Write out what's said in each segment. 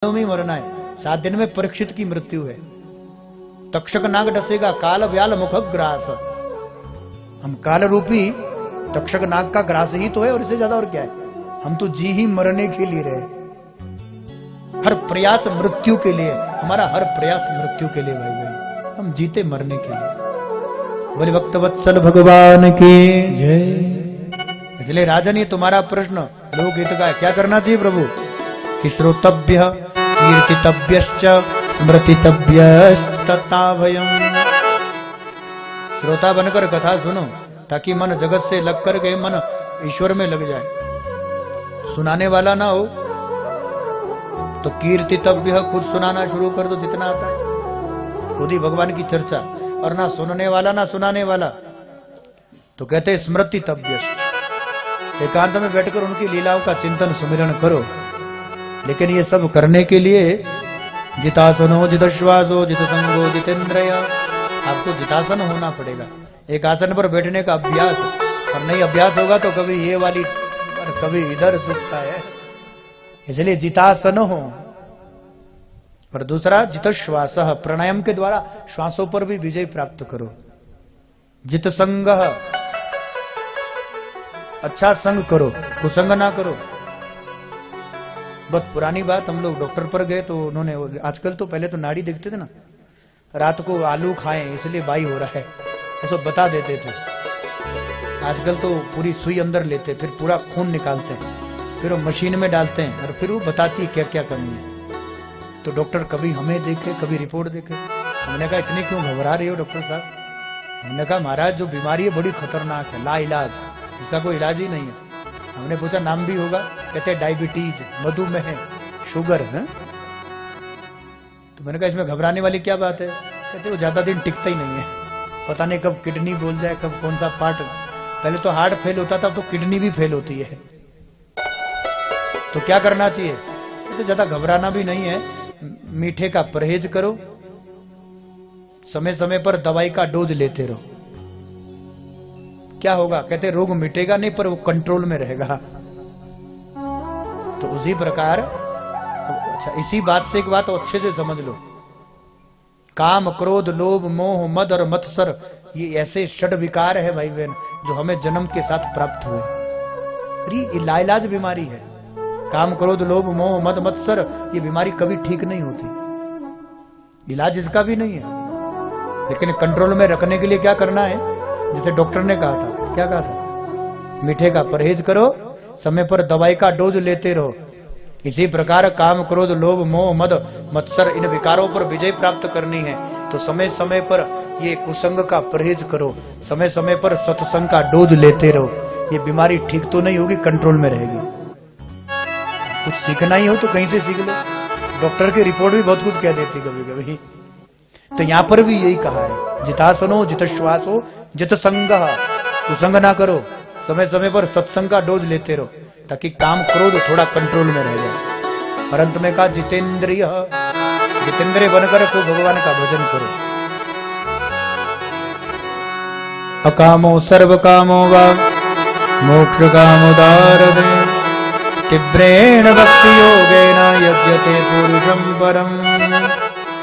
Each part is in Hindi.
में मरना है। 7 दिन में परीक्षित की मृत्यु है। तक्षक नाग डसेगा काल व्याल मुख ग्रास। हम काल रूपी तक्षक नाग का ग्रास ही तो है, और इससे ज्यादा और क्या है। हम तो जी ही मरने के लिए रहे। हर प्रयास मृत्यु के लिए, हमारा हर प्रयास मृत्यु के लिए भाई भाई, हम जीते मरने के लिए। बोले भक्त वत्सल भगवान की जय। इसलिए राजन, ये तुम्हारा प्रश्न लोकहित का है, क्या करना चाहिए प्रभु? कि श्रोतव्य कीर्तितव्यश्च स्मृतितव्यस्तथा भयम्। श्रोता बनकर कथा सुनो, ताकि मन जगत से लग कर के मन ईश्वर में लग जाए। सुनाने वाला ना हो तो कीर्तितव्य, खुद सुनाना शुरू कर दो जितना आता है, खुद ही भगवान की चर्चा। और ना सुनने वाला ना सुनाने वाला, तो कहते स्मृतितव्यश्च, एकांत में बैठकर उनकी लीलाओं का चिंतन सुमिरन करो। लेकिन ये सब करने के लिए जितासनो जितश्वासो जितसंगो जितेंद्रिय, आपको जितासन होना पड़ेगा। एक आसन पर बैठने का अभ्यास, और नहीं अभ्यास होगा तो कभी ये वाली और कभी इधर दुखता है। इसलिए जितासन हो। और दूसरा जितश्वास, प्राणायाम के द्वारा श्वासों पर भी विजय प्राप्त करो। जितसंग, अच्छा संग करो, कुसंग ना करो। बहुत पुरानी बात, हम लोग डॉक्टर पर गए तो उन्होंने, आजकल तो, पहले तो नाड़ी देखते थे ना, रात को आलू खाएं इसलिए बाई हो रहा है, वो सब बता देते थे। आजकल तो पूरी सुई अंदर लेते, फिर पूरा खून निकालते हैं, फिर वो मशीन में डालते हैं, और फिर वो बताती है क्या क्या करनी है। तो डॉक्टर कभी हमें देखे, कभी रिपोर्ट देखे। हमने कहा इतने क्यों घबरा रहे हो डॉक्टर साहब? हमने कहा महाराज जो बीमारी है बड़ी खतरनाक है, ला इलाज, इसका कोई इलाज ही नहीं है। हमने पूछा नाम भी होगा? कहते डायबिटीज, मधुमेह, शुगर है। तो मैंने कहा इसमें घबराने वाली क्या बात है? कहते वो ज्यादा दिन टिकता ही नहीं है, पता नहीं कब किडनी बोल जाए, कब कौन सा पार्ट। पहले तो हार्ट फेल होता था, तो किडनी भी फेल होती है। तो क्या करना चाहिए? तो ज्यादा घबराना भी नहीं है, मीठे का परहेज करो, समय समय पर दवाई का डोज लेते रहो। क्या होगा? कहते रोग मिटेगा नहीं, पर वो कंट्रोल में रहेगा। तो उसी प्रकार, अच्छा इसी बात से एक बात तो अच्छे से समझ लो, काम क्रोध लोभ मोह मद और मत्सर, ये ऐसे षड विकार है भाई बहन, जो हमें जन्म के साथ प्राप्त हुए। अरे ये लाइलाज बीमारी है। काम क्रोध लोभ मोह मद मत्सर, ये बीमारी कभी ठीक नहीं होती, इलाज इसका भी नहीं है। लेकिन कंट्रोल में रखने के लिए क्या करना है? जैसे डॉक्टर ने कहा था, क्या कहा था? मीठे का परहेज करो, समय पर दवाई का डोज लेते रहो। इसी प्रकार काम क्रोध लोभ मोह मद मत्सर, इन विकारों पर विजय प्राप्त करनी है तो समय समय पर ये कुसंग का परहेज करो, समय समय पर सत्संग का डोज लेते रहो। ये बीमारी ठीक तो नहीं होगी, कंट्रोल में रहेगी। कुछ सीखना ही हो तो कहीं से सीख लो। डॉक्टर की रिपोर्ट भी बहुत कुछ कह देती कभी कभी। तो यहां पर भी यही कहा है, जितासनो जितश्वासो जितसंग, कुसंग ना करो, समय समय पर सत्संग का डोज लेते रहो, ताकि काम क्रोध थोड़ा कंट्रोल में रह जाए। और अंत में कहा जितेंद्रिय, जितेंद्रिय बनकर को भगवान का भजन करो। अकामो सर्व कामो वा मोक्ष कामोदारदे, तीव्रेण भक्ति योगेन यज्यते पुरुषं परम्।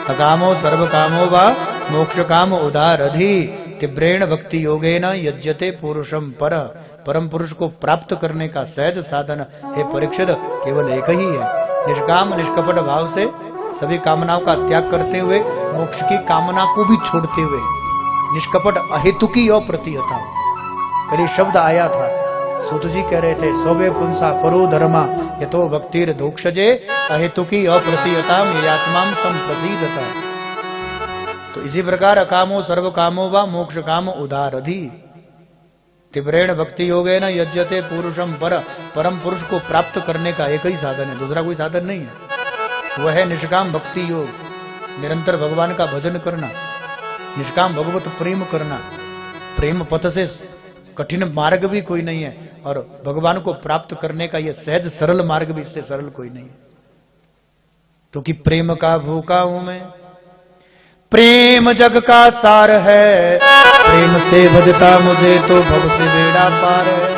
अकामो सर्व कामो वा मोक्ष काम उदारधि, तीव्रेण भक्ति योगेन यज्यते पुरुषं पर। परम पुरुष को प्राप्त करने का सहज साधन हे परीक्षित केवल एक ही है, निष्काम निष्कपट भाव से सभी कामनाओं का त्याग करते हुए, मोक्ष की कामना को भी छोड़ते हुए, निष्कपट अहेतुकी और प्रतिहता। कभी शब्द आया था, सूत जी कह रहे थे, सौवे पुंसा परो धर्मा यतो भक्तिर दोक्षजे, अहेतुकी अप्रतिहता ययात्माम संप्रसीदता। तो इसी प्रकार अकामो सर्व कामो वा मोक्ष काम उदारधि, तीव्रेण भक्ति योगेन यज्यते पुरुषं पर। परम पुरुष को प्राप्त करने का एक ही साधन है, दूसरा कोई साधन नहीं है। वह है निष्काम भक्ति योग, निरंतर भगवान का भजन करना, निष्काम भगवत प्रेम करना। प्रेम पथ से कठिन मार्ग भी कोई नहीं है, और भगवान को प्राप्त करने का यह सहज सरल मार्ग भी इससे सरल कोई नहीं है। क्योंकि प्रेम का भूखा हूं मैं, प्रेम जग का सार है, प्रेम से भजता मुझे तो भव से बेड़ा पार है।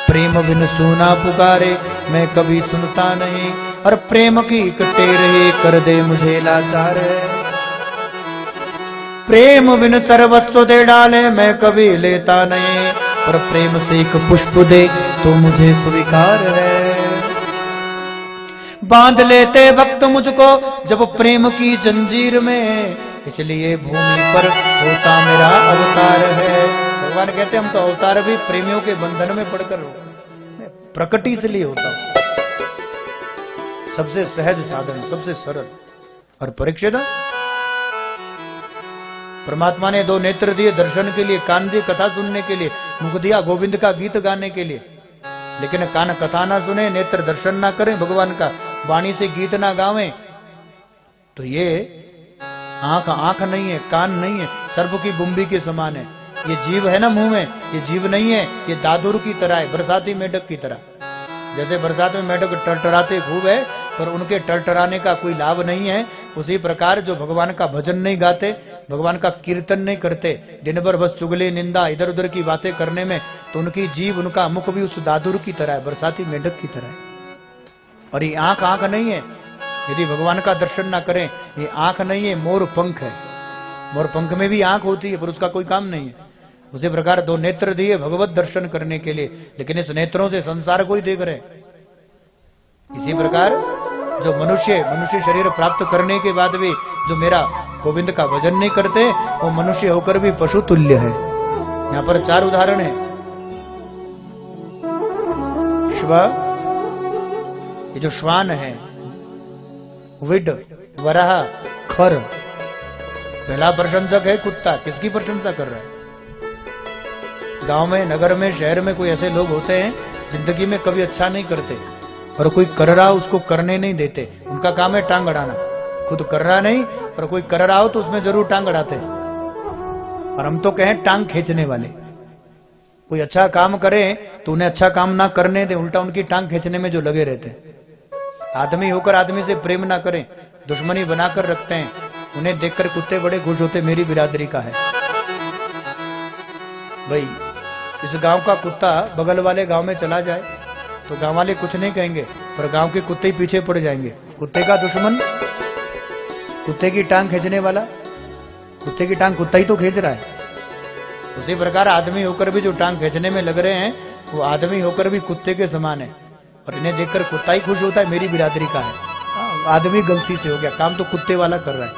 प्रेम बिन सूना पुकारे मैं कभी सुनता नहीं, और प्रेम की कटे रहे कर दे मुझे लाचार। प्रेम बिन सर्वस्व दे डाले मैं कभी लेता नहीं, पर प्रेम से एक पुष्प दे तो मुझे स्वीकार है। बांध लेते वक्त मुझको जब प्रेम की जंजीर में, इसलिए भूमि पर होता मेरा अवतार है। भगवान कहते हम तो अवतार भी प्रेमियों के बंधन में पड़कर प्रकट इसलिए होता हूं। सबसे सहज साधन, सबसे सरल। और परीक्षित, परमात्मा ने दो नेत्र दिए दर्शन के लिए, कान दिए कथा सुनने के लिए, मुख दिया गोविंद का गीत गाने के लिए, लेकिन कान कथा ना सुने, नेत्र दर्शन ना करें भगवान का, वाणी से गीत ना गावें, तो ये आंख आंख नहीं है, कान नहीं है, सर्प की बुम्बी के समान है। ये जीव है ना मुंह में, ये जीव नहीं है, ये दादुर की तरह है, बरसाती मेढक की तरह। जैसे बरसात में मेढक टरटराते खूब है, पर उनके टरटराने का कोई लाभ नहीं है, उसी प्रकार जो भगवान का भजन नहीं गाते, भगवान का कीर्तन नहीं करते, दिन भर बस चुगली निंदा इधर उधर की बातें करने में, तो उनकी जीव, उनका मुख भी उस दादुर की तरह है, बरसाती मेढक की तरह है। और ये आंख आंख नहीं है, यदि भगवान का दर्शन ना करें, ये आंख नहीं है, मोर पंख है। मोर पंख में भी आंख होती है, पर उसका कोई काम नहीं है। उसी प्रकार दो नेत्र दिए भगवत दर्शन करने के लिए, लेकिन इस नेत्रों से संसार को ही देख रहे। इसी प्रकार जो मनुष्य शरीर प्राप्त करने के बाद भी जो मेरा गोविंद का भजन नहीं करते, वो मनुष्य होकर भी पशु तुल्य है। यहाँ पर 4 उदाहरण है। श्व, ये जो श्वान है, विड, वराह, खर। पहला प्रशंसक है कुत्ता। किसकी प्रशंसा कर रहा है? गांव में, नगर में, शहर में कोई ऐसे लोग होते हैं जिंदगी में कभी अच्छा नहीं करते, और कोई कर रहा उसको करने नहीं देते। उनका काम है टांग अड़ाना, खुद कर रहा नहीं, पर कोई कर रहा हो तो उसमें जरूर टांग अड़ाते। और हम तो कहें टांग खींचने वाले। कोई अच्छा काम करे तो उन्हें अच्छा काम ना करने दे, उल्टा उनकी टांग खींचने में जो लगे रहते। आदमी होकर आदमी से प्रेम ना करें, दुश्मनी बनाकर रखते हैं। उन्हें देखकर कुत्ते बड़े खुश होते, मेरी बिरादरी का है। भाई, इस गांव का कुत्ता बगल वाले गांव में चला जाए तो गांव वाले कुछ नहीं कहेंगे, पर गांव के कुत्ते ही पीछे पड़ जाएंगे। कुत्ते का दुश्मन, कुत्ते की टांग खींचने वाला, कुत्ते की टांग कुत्ता ही तो खींच रहा है। उसी प्रकार आदमी होकर भी जो टांग खींचने में लग रहे हैं, वो आदमी होकर भी कुत्ते के समान है। और इन्हें देखकर कुत्ता ही खुश होता है, मेरी बिरादरी का है। आदमी गलती से हो गया, काम तो कुत्ते वाला कर रहा है।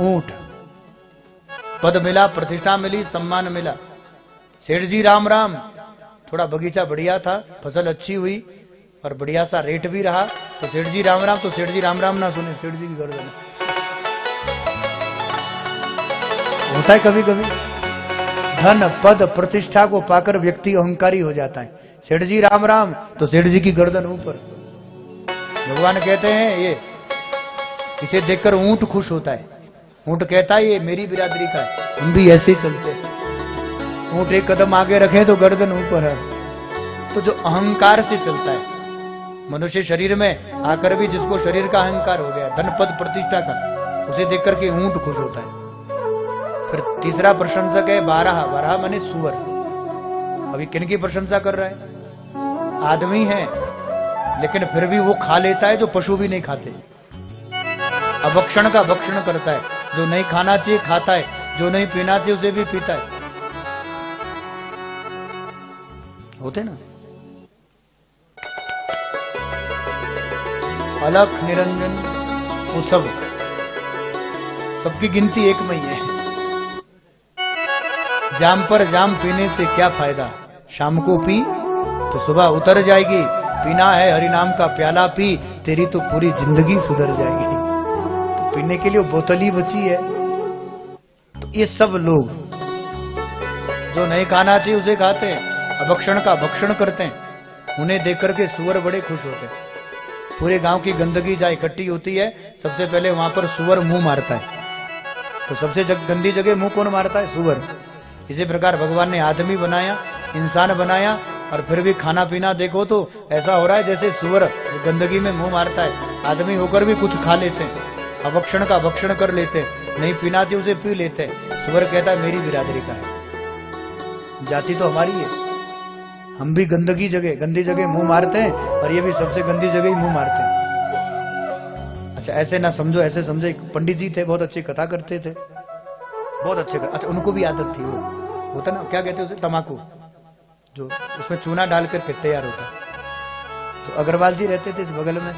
ऊंट, पद मिला, प्रतिष्ठा मिली, सम्मान मिला। सेठ जी राम राम। थोड़ा बगीचा बढ़िया था, फसल अच्छी हुई और बढ़िया सा रेट भी रहा, तो सेठ जी राम राम। तो सेठ जी राम राम ना सुने, सेठ जी की गर्दन। होता है कभी कभी, धन पद प्रतिष्ठा को पाकर व्यक्ति अहंकारी हो जाता है। सेठ जी राम राम, तो सेठ जी की गर्दन ऊपर। भगवान कहते हैं ये, इसे देखकर ऊंट खुश होता है। ऊंट कहता है ये मेरी बिरादरी का है, हम भी ऐसे ही चलते। ऊंट एक कदम आगे रखे तो गर्दन ऊपर है। तो जो अहंकार से चलता है, मनुष्य शरीर में आकर भी जिसको शरीर का अहंकार हो गया, धन पद प्रतिष्ठा का, उसे देखकर के ऊंट खुश होता है। फिर तीसरा प्रशंसक है बारह। बारह माने सुअर। अभी किन की प्रशंसा कर रहा है? आदमी है, लेकिन फिर भी वो खा लेता है जो पशु भी नहीं खाते। अभक्षण का भक्षण करता है, जो नहीं खाना चाहिए खाता है, जो नहीं पीना चाहिए उसे भी पीता है। होते ना। अलख निरंजन, वो सब, सबकी गिनती एक में ही है। जाम पर जाम पीने से क्या फायदा, शाम को पी तो सुबह उतर जाएगी। पीना है हरि नाम का प्याला, पी तेरी तो पूरी जिंदगी सुधर जाएगी। तो पीने के लिए बोतल ही बची है। तो ये सब लोग जो नहीं खाना चाहिए उसे खाते हैं, अभक्षण का भक्षण करते हैं। उन्हें देख करके सुअर बड़े खुश होते हैं। पूरे गांव की गंदगी जहाँ इकट्ठी होती है, सबसे पहले वहां पर सुअर मुंह मारता है। तो सबसे गंदी जगह मुंह कौन मारता है? सुअर। इसी प्रकार भगवान ने आदमी बनाया, इंसान बनाया, और फिर भी खाना पीना देखो तो ऐसा हो रहा है जैसे सुअर गंदगी में मुंह मारता है। आदमी होकर भी कुछ खा लेते हैं, अभक्षण का भक्षण कर लेते हैं, नहीं पीना चाहिए उसे पी लेते हैं। सुअर कहता है मेरी बिरादरी का है, जाति तो हमारी है। हम भी गंदी जगह मुंह मारते हैं, और ये भी सबसे गंदी जगह ही मुंह मारते हैं। अच्छा ऐसे ना समझो, ऐसे समझो। एक पंडित जी थे, बहुत अच्छी कथा करते थे, बहुत अच्छे। अच्छा उनको भी आदत थी, वो होता ना, क्या कहते हैं उसे, तमाकू, जो उसमें चूना डालकर फिर तैयार होता। तो अग्रवाल जी रहते थे इस बगल में,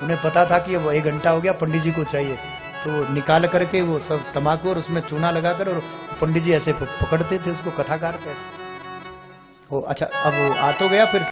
उन्हें पता था कि वो 1 घंटा हो गया, पंडित जी को चाहिए, तो निकाल करके वो सब तमाकू और उसमें चूना लगाकर, और पंडित जी ऐसे पकड़ते थे उसको, कथाकार कैसे। ओ अच्छा, अब वो आ तो गया फिर